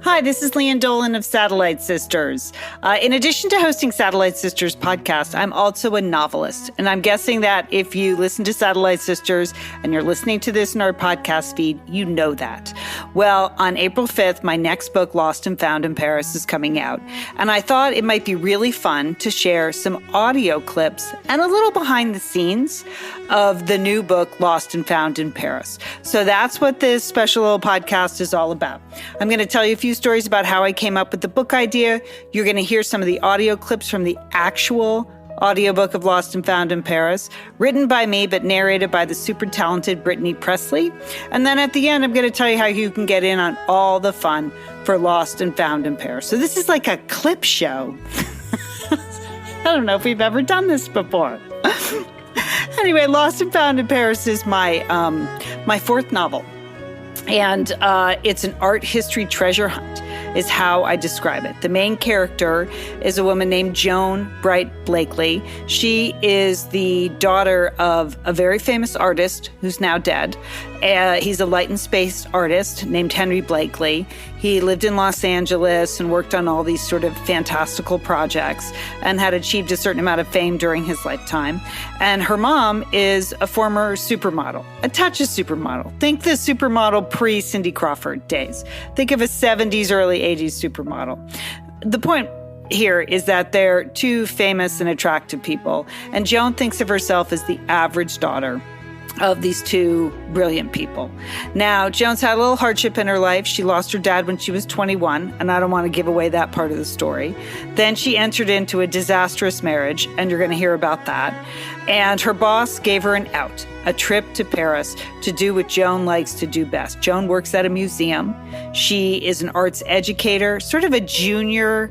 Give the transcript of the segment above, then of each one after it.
Hi, this is Lian Dolan of Satellite Sisters. In addition to hosting Satellite Sisters podcast, I'm also a novelist. And I'm guessing that if you listen to Satellite Sisters and you're listening to this in our podcast feed, you know that. Well, on April 5th, my next book, Lost and Found in Paris, is coming out. And I thought it might be really fun to share some audio clips and a little behind the scenes of the new book, Lost and Found in Paris. So that's what this special little podcast is all about. I'm going to tell you a few stories about how I came up with the book idea. You're going to hear some of the audio clips from the actual audiobook of Lost and Found in Paris, written by me but narrated by the super talented Brittany Pressley. And then at the end, I'm going to tell you how you can get in on all the fun for Lost and Found in Paris. So this is like a clip show. I don't know if we've ever done this before. Anyway, Lost and Found in Paris is my fourth novel. And it's an art history treasure hunt, is how I describe it. The main character is a woman named Joan Bright Blakely. She is the daughter of a very famous artist who's now dead. He's a light and space artist named Henry Blakely. He lived in Los Angeles and worked on all these sort of fantastical projects and had achieved a certain amount of fame during his lifetime. And her mom is a former supermodel, a touch of supermodel. Think the supermodel pre-Cindy Crawford days. Think of a 70s, early 80s supermodel. The point here is that they're two famous and attractive people, and Joan thinks of herself as the average daughter of these two brilliant people. Now, Joan's had a little hardship in her life. She lost her dad when she was 21, and I don't want to give away that part of the story. Then she entered into a disastrous marriage, and you're going to hear about that. And her boss gave her an out, a trip to Paris to do what Joan likes to do best. Joan works at a museum. She is an arts educator, sort of a junior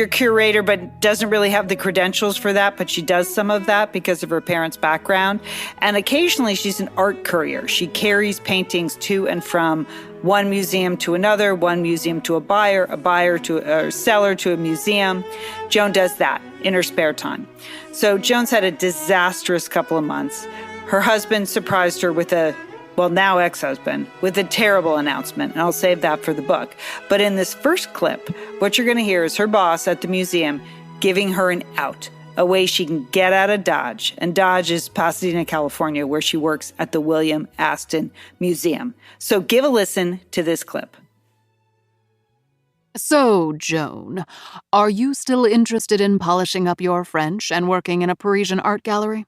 curator, but doesn't really have the credentials for that, but she does some of that because of her parents' background. And occasionally she's an art courier. She carries paintings to and from one museum to another, one museum to a buyer to a seller to a museum. Joan does that in her spare time. So Joan's had a disastrous couple of months. Her husband surprised her with now ex-husband, with a terrible announcement, and I'll save that for the book. But in this first clip, what you're going to hear is her boss at the museum giving her an out, a way she can get out of Dodge. And Dodge is Pasadena, California, where she works at the William Aston Museum. So give a listen to this clip. So, Joan, are you still interested in polishing up your French and working in a Parisian art gallery?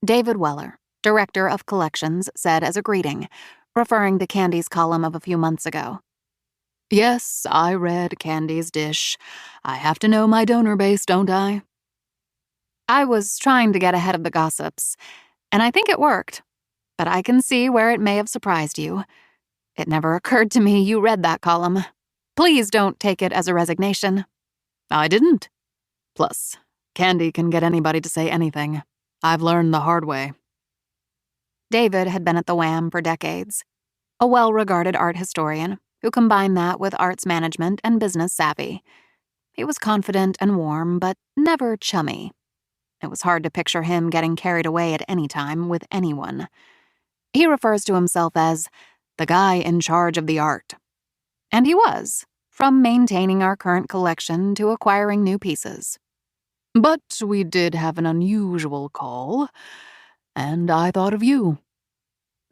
David Weller, director of collections, said as a greeting, referring to Candy's column of a few months ago. Yes, I read Candy's dish. I have to know my donor base, don't I? I was trying to get ahead of the gossips, and I think it worked. But I can see where it may have surprised you. It never occurred to me you read that column. Please don't take it as a resignation. I didn't. Plus, Candy can get anybody to say anything. I've learned the hard way. David had been at the Wham for decades, a well-regarded art historian who combined that with arts management and business savvy. He was confident and warm, but never chummy. It was hard to picture him getting carried away at any time with anyone. He refers to himself as the guy in charge of the art. And he was, from maintaining our current collection to acquiring new pieces. But we did have an unusual call, and I thought of you.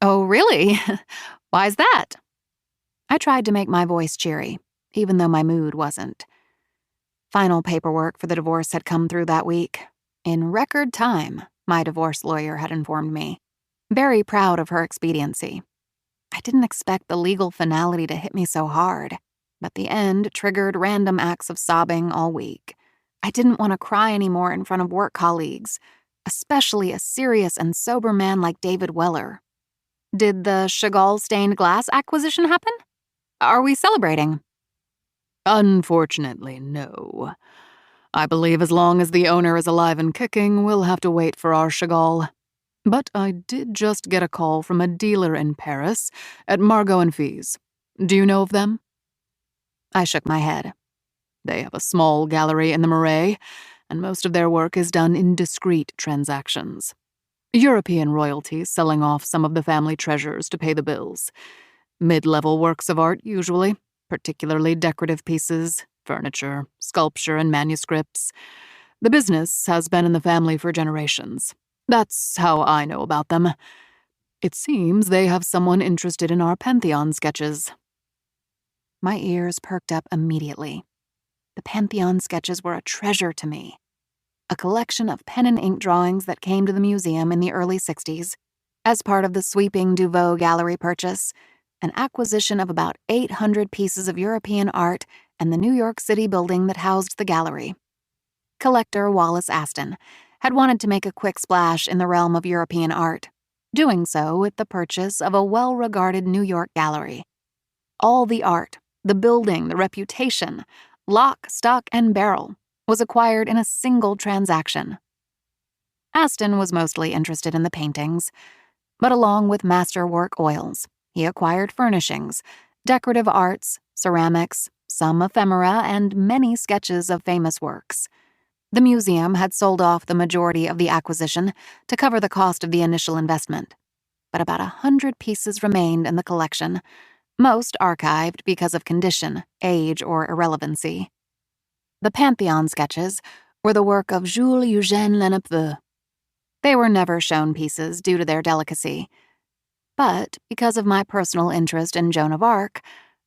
Oh, really? Why's that? I tried to make my voice cheery, even though my mood wasn't. Final paperwork for the divorce had come through that week. In record time, my divorce lawyer had informed me. Very proud of her expediency. I didn't expect the legal finality to hit me so hard, but the end triggered random acts of sobbing all week. I didn't want to cry anymore in front of work colleagues, especially a serious and sober man like David Weller. Did the Chagall stained glass acquisition happen? Are we celebrating? Unfortunately, no. I believe as long as the owner is alive and kicking, we'll have to wait for our Chagall. But I did just get a call from a dealer in Paris at Margot and Fees. Do you know of them? I shook my head. They have a small gallery in the Marais, and most of their work is done in discreet transactions. European royalty selling off some of the family treasures to pay the bills. Mid-level works of art, usually. particularly decorative pieces, furniture, sculpture, and manuscripts. The business has been in the family for generations. That's how I know about them. It seems they have someone interested in our Pantheon sketches." My ears perked up immediately. The Pantheon sketches were a treasure to me. A collection of pen and ink drawings that came to the museum in the early 60s as part of the sweeping Duveau Gallery purchase, an acquisition of about 800 pieces of European art and the New York City building that housed the gallery. Collector Wallace Aston had wanted to make a quick splash in the realm of European art, doing so with the purchase of a well-regarded New York gallery. All the art, the building, the reputation, lock, stock, and barrel, was acquired in a single transaction. Aston was mostly interested in the paintings, but along with masterwork oils, he acquired furnishings, decorative arts, ceramics, some ephemera, and many sketches of famous works. The museum had sold off the majority of the acquisition to cover the cost of the initial investment, but about 100 pieces remained in the collection, most archived because of condition, age, or irrelevancy. The Pantheon sketches were the work of Jules Eugène Lenepveu. They were never shown pieces due to their delicacy, but because of my personal interest in Joan of Arc,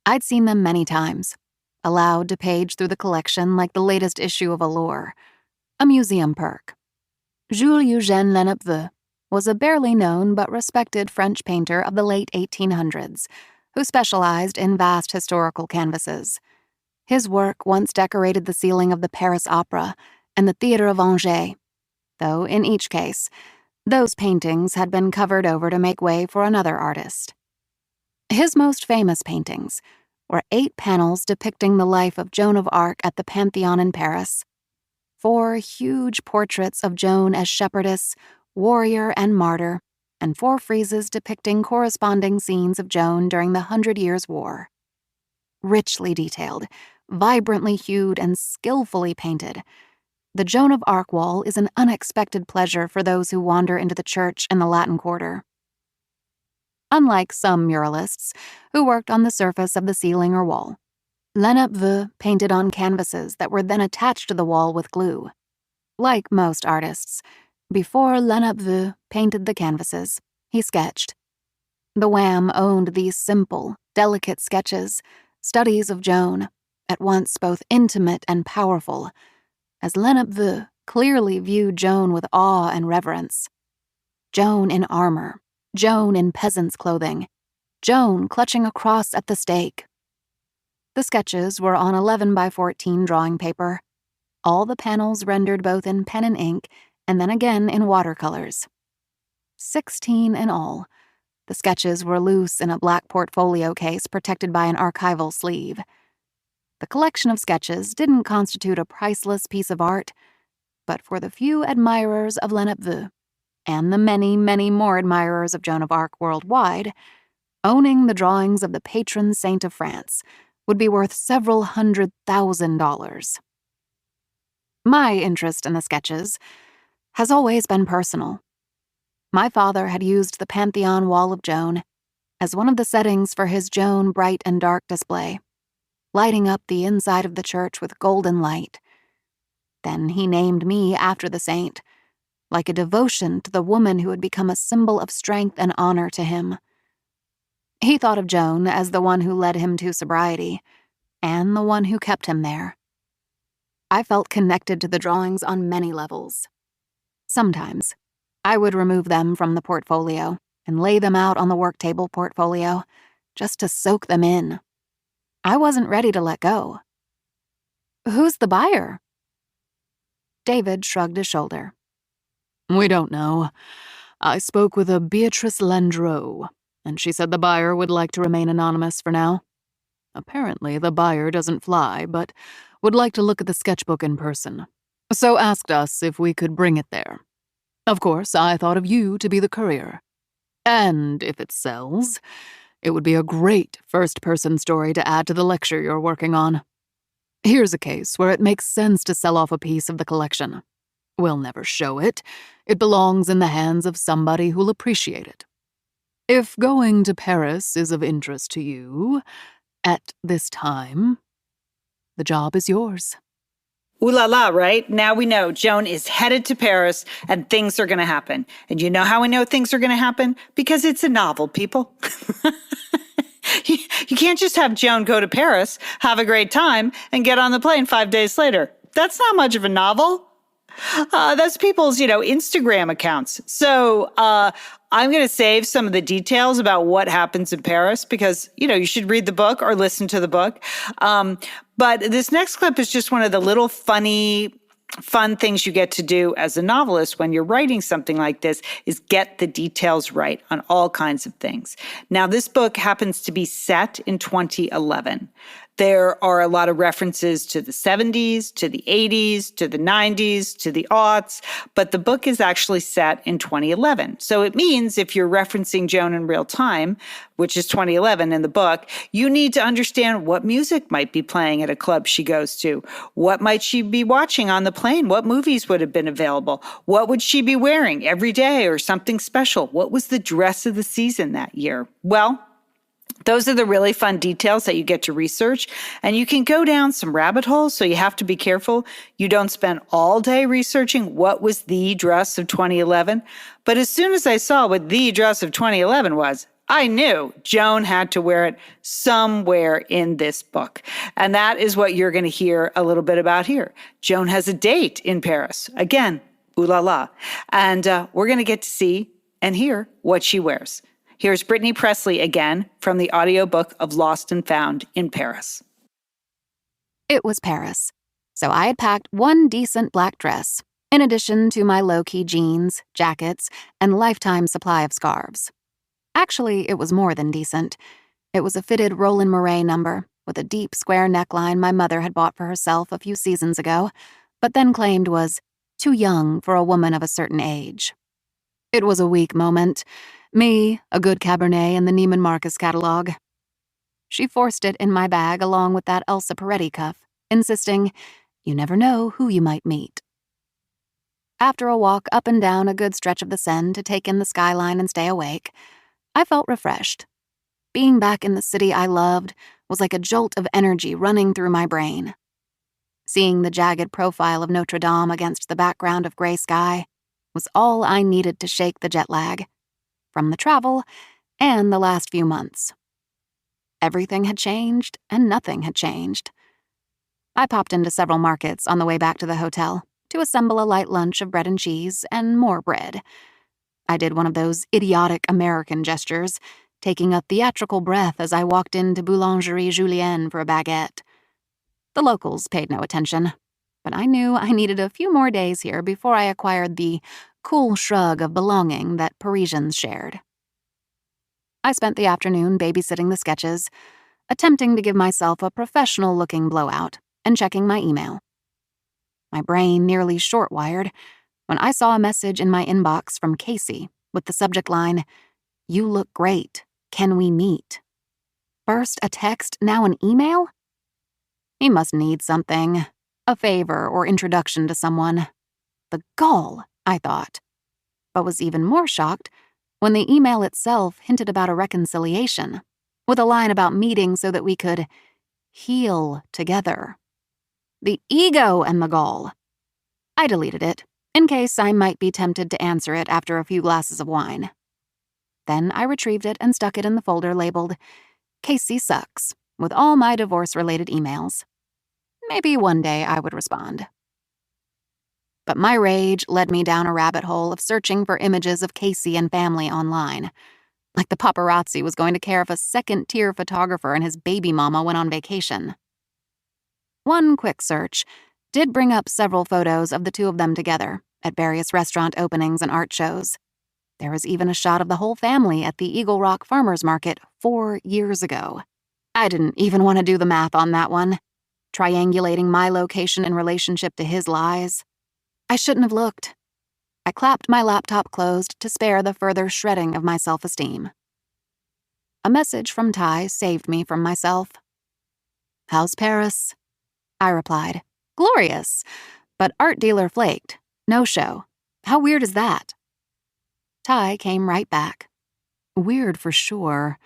I'd seen them many times, allowed to page through the collection like the latest issue of Allure, a museum perk. Jules Eugène Lenepveu was a barely known but respected French painter of the late 1800s who specialized in vast historical canvases. His work once decorated the ceiling of the Paris Opera and the Theatre of Angers, though in each case, those paintings had been covered over to make way for another artist. His most famous paintings were 8 panels depicting the life of Joan of Arc at the Pantheon in Paris, 4 huge portraits of Joan as shepherdess, warrior, and martyr, and 4 friezes depicting corresponding scenes of Joan during the 100 Years' War. Richly detailed, vibrantly hued, and skillfully painted, the Joan of Arc wall is an unexpected pleasure for those who wander into the church in the Latin Quarter. Unlike some muralists who worked on the surface of the ceiling or wall, Lenepveu painted on canvases that were then attached to the wall with glue. Like most artists, before Lenepveu painted the canvases, he sketched. The Wham owned these simple, delicate sketches, studies of Joan, at once both intimate and powerful, as Lenepveu clearly viewed Joan with awe and reverence. Joan in armor, Joan in peasant's clothing, Joan clutching a cross at the stake. The sketches were on 11 by 14 drawing paper, all the panels rendered both in pen and ink and then again in watercolors. 16 in all. The sketches were loose in a black portfolio case protected by an archival sleeve. The collection of sketches didn't constitute a priceless piece of art, but for the few admirers of Lenepveu, and the many, many more admirers of Joan of Arc worldwide, owning the drawings of the patron saint of France would be worth several $100,000. My interest in the sketches has always been personal. My father had used the Pantheon Wall of Joan as one of the settings for his Joan Bright and Dark display, lighting up the inside of the church with golden light. Then he named me after the saint, like a devotion to the woman who had become a symbol of strength and honor to him. He thought of Joan as the one who led him to sobriety, and the one who kept him there. I felt connected to the drawings on many levels. Sometimes, I would remove them from the portfolio and lay them out on the work table portfolio, just to soak them in. I wasn't ready to let go. "Who's the buyer?" David shrugged his shoulder. "We don't know. I spoke with a Beatrice Landreau, and she said the buyer would like to remain anonymous for now. Apparently, the buyer doesn't fly, but would like to look at the sketchbook in person, so asked us if we could bring it there. Of course, I thought of you to be the courier. And if it sells, it would be a great first-person story to add to the lecture you're working on. Here's a case where it makes sense to sell off a piece of the collection. We'll never show it. It belongs in the hands of somebody who'll appreciate it. If going to Paris is of interest to you, At this time, the job is yours. Ooh la la, right? Now we know Joan is headed to Paris and things are going to happen. And you know how we know things are going to happen? Because it's a novel, people. You can't just have Joan go to Paris, have a great time, and get on the plane 5 days later. That's not much of a novel. That's people's, Instagram accounts. So I'm going to save some of the details about what happens in Paris because, you should read the book or listen to the book. But this next clip is just one of the little fun things you get to do as a novelist when you're writing something like this is get the details right on all kinds of things. Now, this book happens to be set in 2011. There are a lot of references to the 70s, to the 80s, to the 90s, to the aughts, but the book is actually set in 2011. So it means if you're referencing Joan in real time, which is 2011 in the book, you need to understand what music might be playing at a club she goes to. What might she be watching on the plane? What movies would have been available? What would she be wearing every day or something special? What was the dress of the season that year? Well, those are the really fun details that you get to research, and you can go down some rabbit holes, so you have to be careful. You don't spend all day researching what was the dress of 2011, but as soon as I saw what the dress of 2011 was, I knew Joan had to wear it somewhere in this book, and that is what you're going to hear a little bit about here. Joan has a date in Paris. Again, ooh la la, and we're going to get to see and hear what she wears. Here's Brittany Pressley again from the audiobook of Lost and Found in Paris. It was Paris, so I had packed one decent black dress, in addition to my low-key jeans, jackets, and lifetime supply of scarves. Actually, it was more than decent. It was a fitted Roland Mouret number with a deep square neckline my mother had bought for herself a few seasons ago, but then claimed was too young for a woman of a certain age. It was a weak moment. Me, a good Cabernet in the Neiman Marcus catalog. She forced it in my bag along with that Elsa Peretti cuff, insisting, you never know who you might meet. After a walk up and down a good stretch of the Seine to take in the skyline and stay awake, I felt refreshed. Being back in the city I loved was like a jolt of energy running through my brain. Seeing the jagged profile of Notre Dame against the background of gray sky was all I needed to shake the jet lag from the travel and the last few months. Everything had changed and nothing had changed. I popped into several markets on the way back to the hotel to assemble a light lunch of bread and cheese and more bread. I did one of those idiotic American gestures, taking a theatrical breath as I walked into Boulangerie Julienne for a baguette. The locals paid no attention, but I knew I needed a few more days here before I acquired the cool shrug of belonging that Parisians shared. I spent the afternoon babysitting the sketches, attempting to give myself a professional-looking blowout and checking my email. My brain nearly short-wired when I saw a message in my inbox from Casey with the subject line, "You look great. Can we meet?" First a text, now an email? He must need something, a favor or introduction to someone. The gall, I thought, but was even more shocked when the email itself hinted about a reconciliation, with a line about meeting so that we could heal together. The ego and the gall. I deleted it, in case I might be tempted to answer it after a few glasses of wine. Then I retrieved it and stuck it in the folder labeled Casey Sucks, with all my divorce-related emails. Maybe one day I would respond. But my rage led me down a rabbit hole of searching for images of Casey and family online. Like the paparazzi was going to care if a second-tier photographer and his baby mama went on vacation. One quick search did bring up several photos of the two of them together at various restaurant openings and art shows. There was even a shot of the whole family at the Eagle Rock Farmers Market 4 years ago. I didn't even want to do the math on that one, triangulating my location in relationship to his lies. I shouldn't have looked. I clapped my laptop closed to spare the further shredding of my self-esteem. A message from Ty saved me from myself. "How's Paris?" I replied. "Glorious, but art dealer flaked. No show. How weird is that?" Ty came right back. "Weird for sure,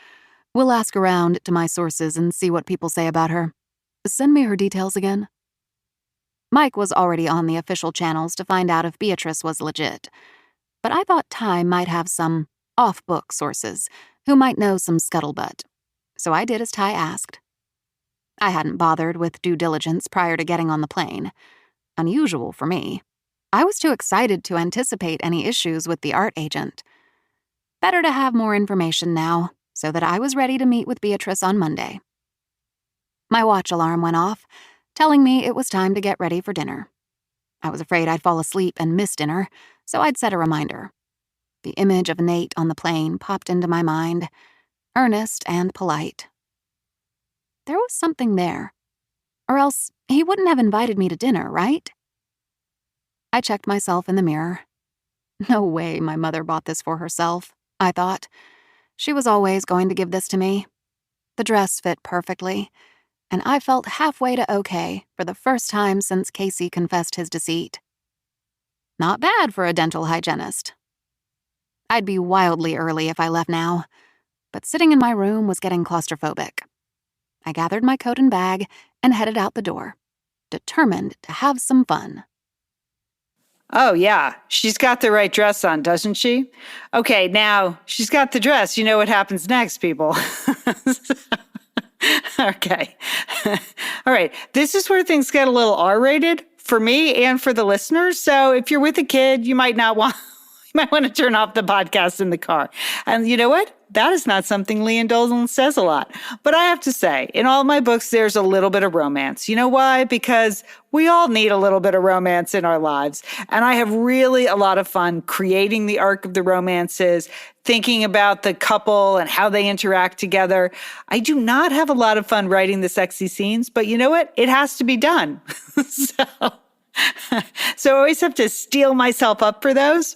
We'll ask around to my sources and see what people say about her. Send me her details again." Mike was already on the official channels to find out if Beatrice was legit, but I thought Ty might have some off-book sources who might know some scuttlebutt, so I did as Ty asked. I hadn't bothered with due diligence prior to getting on the plane. Unusual for me. I was too excited to anticipate any issues with the art agent. Better to have more information now, so that I was ready to meet with Beatrice on Monday. My watch alarm went off, telling me it was time to get ready for dinner. I was afraid I'd fall asleep and miss dinner, so I'd set a reminder. The image of Nate on the plane popped into my mind, earnest and polite. There was something there. Or else he wouldn't have invited me to dinner, right? I checked myself in the mirror. No way my mother bought this for herself, I thought. She was always going to give this to me. The dress fit perfectly, and I felt halfway to okay for the first time since Casey confessed his deceit. Not bad for a dental hygienist. I'd be wildly early if I left now, but sitting in my room was getting claustrophobic. I gathered my coat and bag and headed out the door, determined to have some fun. Oh, yeah. She's got the right dress on, doesn't she? Okay, now she's got the dress. You know what happens next, people. Okay. All right. This is where things get a little R-rated for me and for the listeners. So if you're with a kid, you might want to turn off the podcast in the car. And you know what? That is not something Lian Dolan says a lot. But I have to say, in all my books, there's a little bit of romance. You know why? Because we all need a little bit of romance in our lives. And I have really a lot of fun creating the arc of the romances, thinking about the couple and how they interact together. I do not have a lot of fun writing the sexy scenes, but you know what? It has to be done. So I always have to steel myself up for those.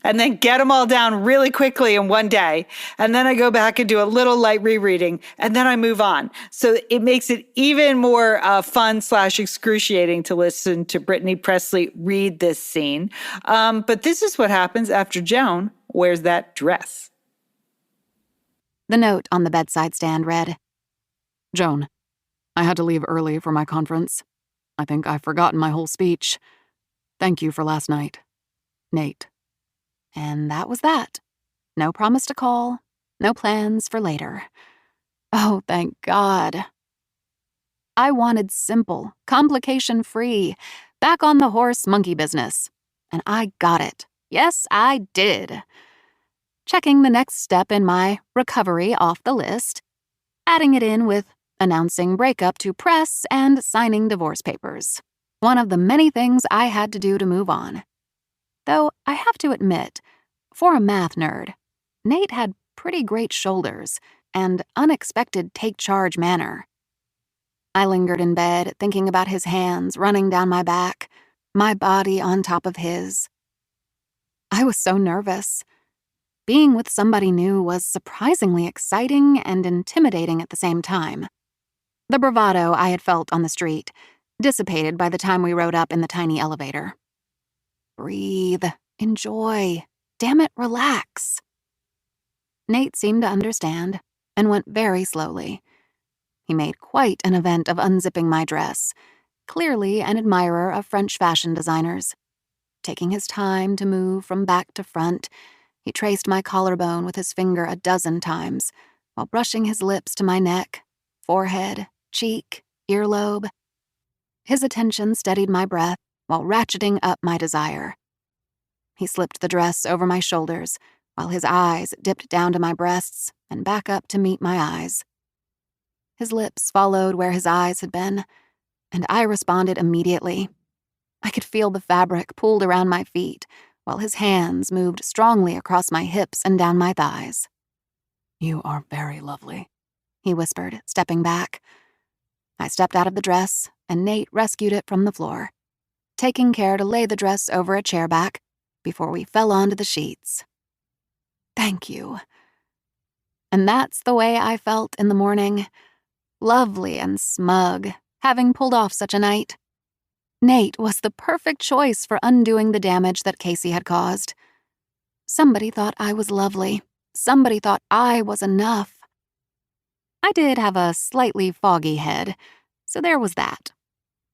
And then get them all down really quickly in one day. And then I go back and do a little light rereading, and then I move on. So it makes it even more fun/excruciating to listen to Brittany Pressley read this scene. But this is what happens after Joan wears that dress. The note on the bedside stand read, "Joan, I had to leave early for my conference. I think I've forgotten my whole speech. Thank you for last night. Nate." And that was that. No promise to call, no plans for later. Oh, thank God. I wanted simple, complication-free, back on the horse monkey business. And I got it. Yes, I did. Checking the next step in my recovery off the list, adding it in with announcing breakup to press and signing divorce papers. One of the many things I had to do to move on. Though I have to admit, for a math nerd, Nate had pretty great shoulders and unexpected take-charge manner. I lingered in bed, thinking about his hands running down my back, my body on top of his. I was so nervous. Being with somebody new was surprisingly exciting and intimidating at the same time. The bravado I had felt on the street dissipated by the time we rode up in the tiny elevator. Breathe. Enjoy. Damn it, relax. Nate seemed to understand and went very slowly. He made quite an event of unzipping my dress, clearly an admirer of French fashion designers. Taking his time to move from back to front, he traced my collarbone with his finger a dozen times, while brushing his lips to my neck, forehead, cheek, earlobe. His attention steadied my breath while ratcheting up my desire. He slipped the dress over my shoulders, while his eyes dipped down to my breasts and back up to meet my eyes. His lips followed where his eyes had been, and I responded immediately. I could feel the fabric pulled around my feet, while his hands moved strongly across my hips and down my thighs. "You are very lovely," he whispered, stepping back. I stepped out of the dress, and Nate rescued it from the floor, taking care to lay the dress over a chair back before we fell onto the sheets. Thank you. And that's the way I felt in the morning, lovely and smug, having pulled off such a night. Nate was the perfect choice for undoing the damage that Casey had caused. Somebody thought I was lovely. Somebody thought I was enough. I did have a slightly foggy head, so there was that.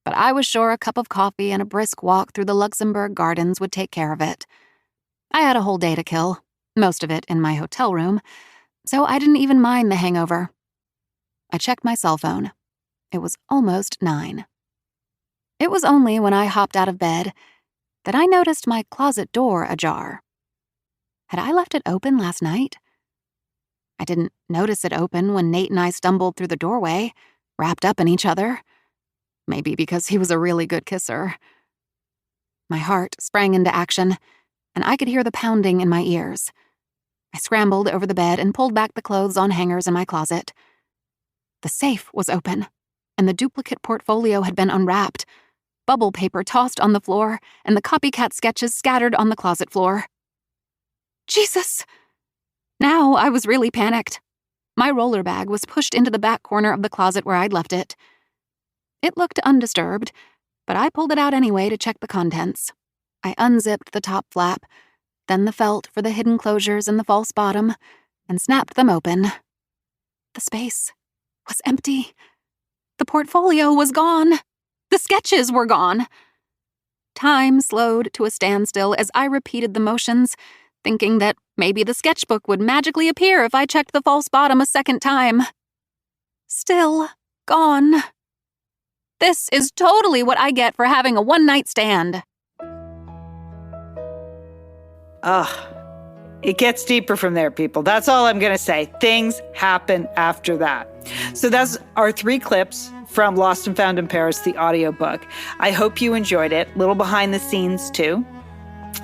But I was sure a cup of coffee and a brisk walk through the Luxembourg Gardens would take care of it. I had a whole day to kill, most of it in my hotel room, so I didn't even mind the hangover. I checked my cell phone. It was almost 9. It was only when I hopped out of bed that I noticed my closet door ajar. Had I left it open last night? I didn't notice it open when Nate and I stumbled through the doorway, wrapped up in each other. Maybe because he was a really good kisser. My heart sprang into action, and I could hear the pounding in my ears. I scrambled over the bed and pulled back the clothes on hangers in my closet. The safe was open, and the duplicate portfolio had been unwrapped, bubble paper tossed on the floor, and the copycat sketches scattered on the closet floor. Jesus! Now I was really panicked. My roller bag was pushed into the back corner of the closet where I'd left it. It looked undisturbed, but I pulled it out anyway to check the contents. I unzipped the top flap, then the felt for the hidden closures and the false bottom, and snapped them open. The space was empty. The portfolio was gone. The sketches were gone. Time slowed to a standstill as I repeated the motions, thinking that maybe the sketchbook would magically appear if I checked the false bottom a second time. Still gone. This is totally what I get for having a one-night stand. It gets deeper from there, people. That's all I'm going to say. Things happen after that. So that's our 3 clips from Lost and Found in Paris, the audiobook. I hope you enjoyed it. Little behind the scenes, too.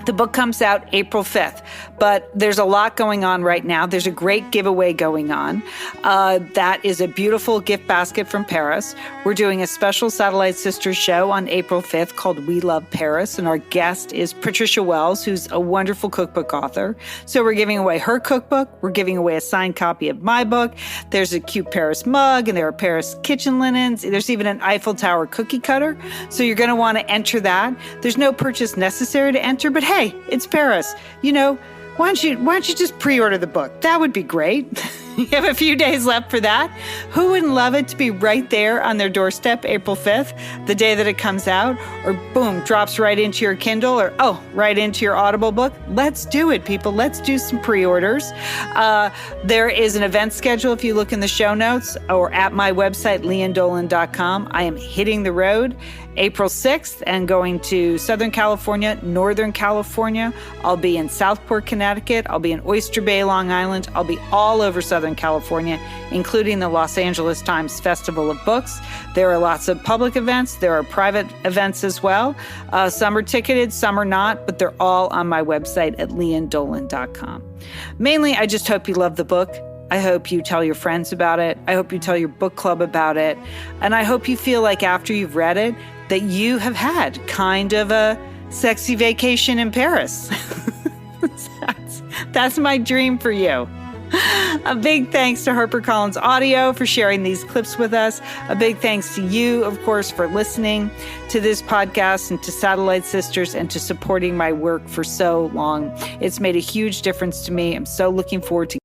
The book comes out April 5th, but there's a lot going on right now. There's a great giveaway going on. That is a beautiful gift basket from Paris. We're doing a special Satellite Sisters show on April 5th called We Love Paris, and our guest is Patricia Wells, who's a wonderful cookbook author. So we're giving away her cookbook. We're giving away a signed copy of my book. There's a cute Paris mug, and there are Paris kitchen linens. There's even an Eiffel Tower cookie cutter. So you're going to want to enter that. There's no purchase necessary to enter, but hey, it's Paris. You know, why don't you just pre-order the book? That would be great. You have a few days left for that. Who wouldn't love it to be right there on their doorstep, April 5th, the day that it comes out, or boom, drops right into your Kindle, or right into your Audible book? Let's do it, people. Let's do some pre-orders. There is an event schedule if you look in the show notes or at my website, liandolan.com. I am hitting the road April 6th and going to Southern California, Northern California. I'll be in Southport, Connecticut. I'll be in Oyster Bay, Long Island. I'll be all over Southern California, including the Los Angeles Times Festival of Books. There are lots of public events. There are private events as well. Some are ticketed, some are not, but they're all on my website at liandolan.com. Mainly, I just hope you love the book. I hope you tell your friends about it. I hope you tell your book club about it. And I hope you feel like after you've read it, that you have had kind of a sexy vacation in Paris. That's my dream for you. A big thanks to HarperCollins Audio for sharing these clips with us. A big thanks to you, of course, for listening to this podcast and to Satellite Sisters and to supporting my work for so long. It's made a huge difference to me. I'm so looking forward to